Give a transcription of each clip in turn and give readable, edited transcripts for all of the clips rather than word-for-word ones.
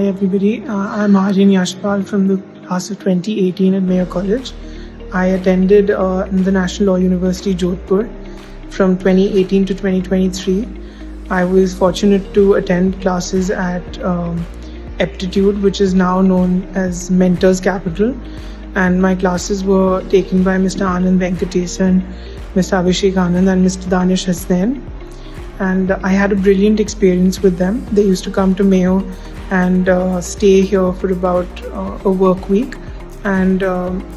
Hi everybody, I'm Aryan Yashpal from the class of 2018 at Mayo College. I attended the National Law University, Jodhpur from 2018 to 2023. I was fortunate to attend classes at Aptitude, which is now known as Mentors Capital. And my classes were taken by Mr. Anand Venkatesan, Mr. Abhishek Anand and Mr. Danish Hasnain. And I had a brilliant experience with them. They used to come to Mayo and stay here for about a work week. And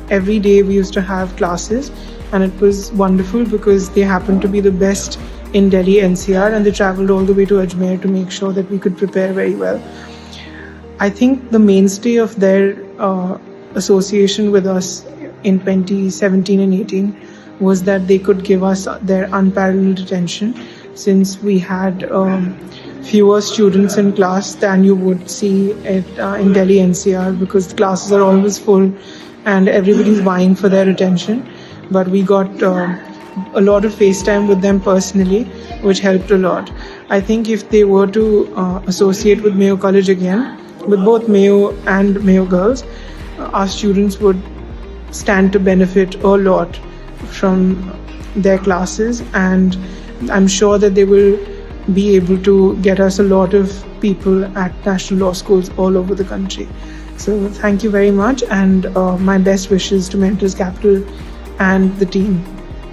every day we used to have classes, and it was wonderful because they happened to be the best in Delhi NCR, and they traveled all the way to Ajmer to make sure that we could prepare very well. I think the mainstay of their association with us in 2017 and 18 was that they could give us their unparalleled attention, since we had fewer students in class than you would see in Delhi NCR, because the classes are always full and everybody's vying for their attention. But we got a lot of face time with them personally, which helped a lot. I think if they were to associate with Mayo College again, with both Mayo and Mayo Girls, our students would stand to benefit a lot from their classes, and I'm sure that they will be able to get us a lot of people at national law schools all over the country. So thank you very much, and my best wishes to Mentors Capital and the team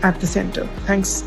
at the center. Thanks.